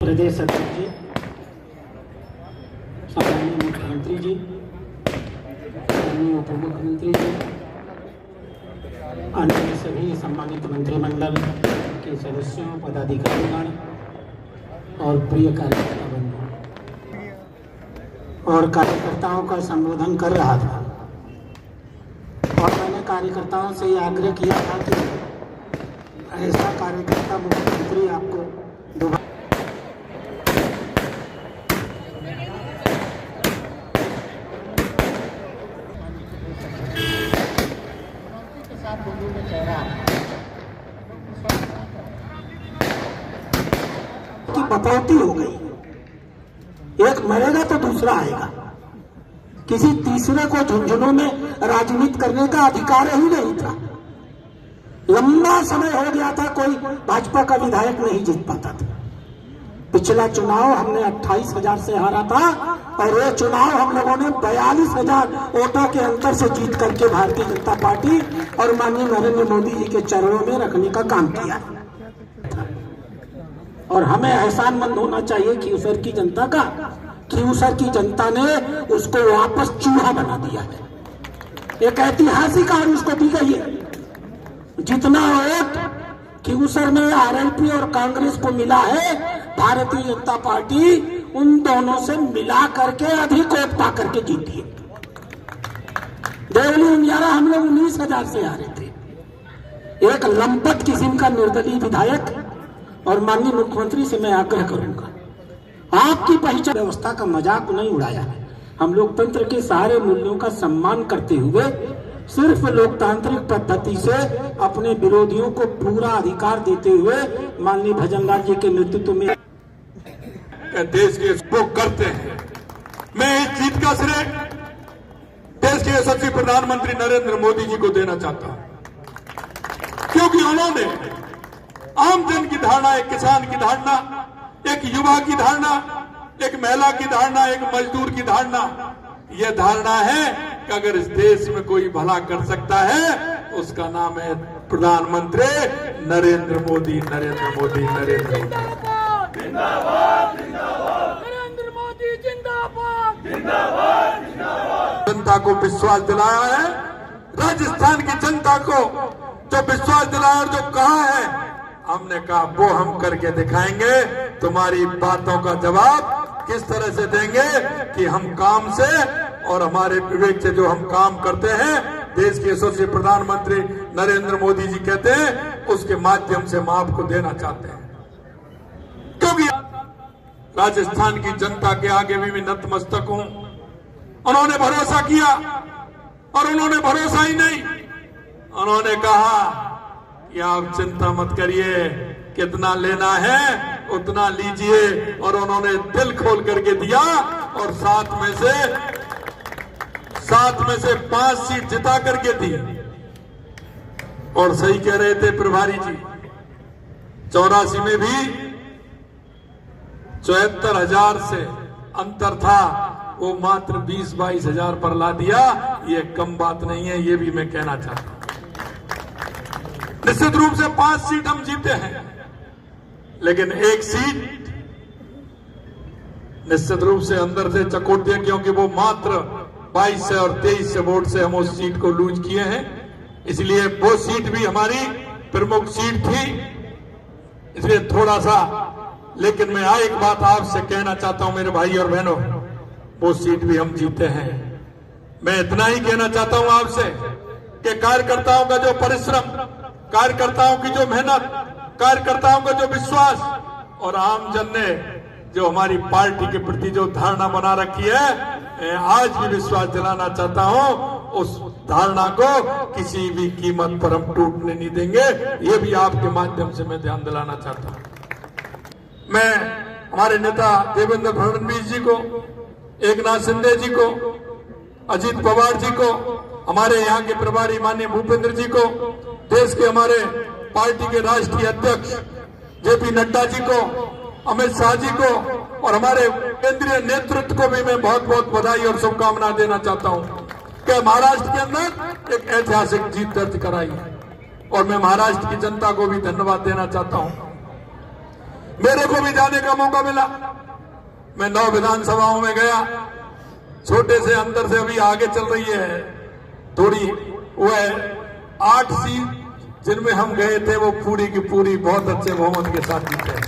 प्रदेश अध्यक्ष जी, सम्माननीय मुख्यमंत्री जी, माननीय उप मुख्यमंत्री जी, अन्य सभी सम्मानित मंत्रिमंडल के सदस्यों, पदाधिकारीगण और प्रिय कार्यकर्ता बंधु और कार्यकर्ताओं का संबोधन कर रहा था और मैंने कार्यकर्ताओं से ये आग्रह किया था कि ऐसा कार्यकर्ता मुख्यमंत्री आपको दोबारा की बकौती हो गई। एक मरेगा तो दूसरा आएगा। किसी तीसरे को झुंझुनों में राजनीति करने का अधिकार ही नहीं था। लंबा समय हो गया था कोई भाजपा का विधायक नहीं जीत पाता था। पिछला चुनाव हमने 28,000 से हारा था और ये चुनाव हम लोगों ने 42,000 वोटों के अंतर से जीत करके भारतीय जनता पार्टी और माननीय नरेंद्र मोदी जी के चरणों में रखने का काम किया। और हमें एहसानमंद होना चाहिए खींवसर की जनता का। खींवसर की जनता ने उसको वापस चूहा बना दिया है। एक ऐतिहासिक हार उसको दी गई है। जितना वोट खींवसर में आरएलपी और कांग्रेस को मिला है, भारतीय जनता पार्टी उन दोनों से मिला करके अधिक वोट पा करके जीती है। देवली उनियारा हम लोग 19,000 से हारे थे। एक लंपट किस्म का निर्दलीय विधायक और माननीय मुख्यमंत्री से मैं आग्रह करूंगा, आपकी पहचान व्यवस्था का मजाक नहीं उड़ाया है। हम लोकतंत्र के सारे मूल्यों का सम्मान करते हुए सिर्फ लोकतांत्रिक पद्धति से अपने विरोधियों को पूरा अधिकार देते हुए माननीय भजनलाल जी के नेतृत्व में देश के उपभोग करते हैं। मैं इस जीत का श्रेय देश के यशस्वी प्रधानमंत्री नरेंद्र मोदी जी को देना चाहता हूं, क्योंकि उन्होंने आम जन की धारणा, एक किसान की धारणा, एक युवा की धारणा, एक महिला की धारणा, एक मजदूर की धारणा, यह धारणा है कि अगर इस देश में कोई भला कर सकता है उसका नाम है प्रधानमंत्री नरेंद्र मोदी। नरेंद्र मोदी, नरेंद्र मोदी जिंदाबाद, जिंदाबाद, नरेंद्र मोदी जिंदाबाद, जिंदाबाद, जिंदाबाद। जनता को विश्वास दिलाया है, राजस्थान की जनता को जो विश्वास दिलाया और जो कहा है, हमने कहा वो हम करके दिखाएंगे। तुम्हारी बातों का जवाब किस तरह से देंगे कि हम काम से और हमारे विवेक से जो हम काम करते हैं, देश के यशस्वी प्रधानमंत्री नरेंद्र मोदी जी कहते हैं, उसके माध्यम से हम आपको देना चाहते हैं। क्योंकि राजस्थान की जनता के आगे भी मैं नतमस्तक हूं। उन्होंने भरोसा किया और उन्होंने भरोसा ही नहीं, उन्होंने कहा कि आप चिंता मत करिए, कितना लेना है उतना लीजिए, और उन्होंने दिल खोल करके दिया और 7 में से 5 सीट जिता करके दी। और सही कह रहे थे प्रभारी जी, 84 में भी 74,000 से अंतर था, वो मात्र 20-22 हजार पर ला दिया। ये कम बात नहीं है, ये भी मैं कहना चाहता हूं। निश्चित रूप से 5 सीट हम जीते हैं, लेकिन एक सीट निश्चित रूप से अंदर से चकोट दिया, क्योंकि वो मात्र 22 से और 23 से वोट से हम उस सीट को लूज किए हैं। इसलिए वो सीट भी हमारी प्रमुख सीट थी, इसलिए थोड़ा सा, लेकिन मैं एक बात आपसे कहना चाहता हूं मेरे भाई और बहनों, वो सीट भी हम जीते हैं। मैं इतना ही कहना चाहता हूं आपसे कि कार्यकर्ताओं का जो परिश्रम, कार्यकर्ताओं की जो मेहनत, कार्यकर्ताओं का जो विश्वास और आम जन ने जो हमारी पार्टी के प्रति जो धारणा बना रखी है, आज भी विश्वास दिलाना चाहता हूं, उस धारणा को किसी भी कीमत पर हम टूटने नहीं देंगे। ये भी आपके माध्यम से मैं ध्यान दिलाना चाहता हूं। मैं हमारे नेता देवेंद्र फडणवीस जी को, एकनाथ शिंदे जी को, अजित पवार जी को, हमारे यहाँ के प्रभारी माननीय भूपेंद्र जी को, देश के हमारे पार्टी के राष्ट्रीय अध्यक्ष जेपी नड्डा जी को, अमित शाह जी को और हमारे केंद्रीय नेतृत्व को भी मैं बहुत बहुत बधाई और शुभकामनाएं देना चाहता हूं कि महाराष्ट्र के अंदर एक ऐतिहासिक जीत दर्ज कराई, और मैं महाराष्ट्र की जनता को भी धन्यवाद देना चाहता हूं। मेरे को भी जाने का मौका मिला। मैं 9 विधानसभाओं में गया, छोटे से अंतर से अभी आगे चल रही है थोड़ी। वह 8 सीट जिनमें हम गए थे वो पूरी की पूरी बहुत अच्छे बहुमत के साथ जीते।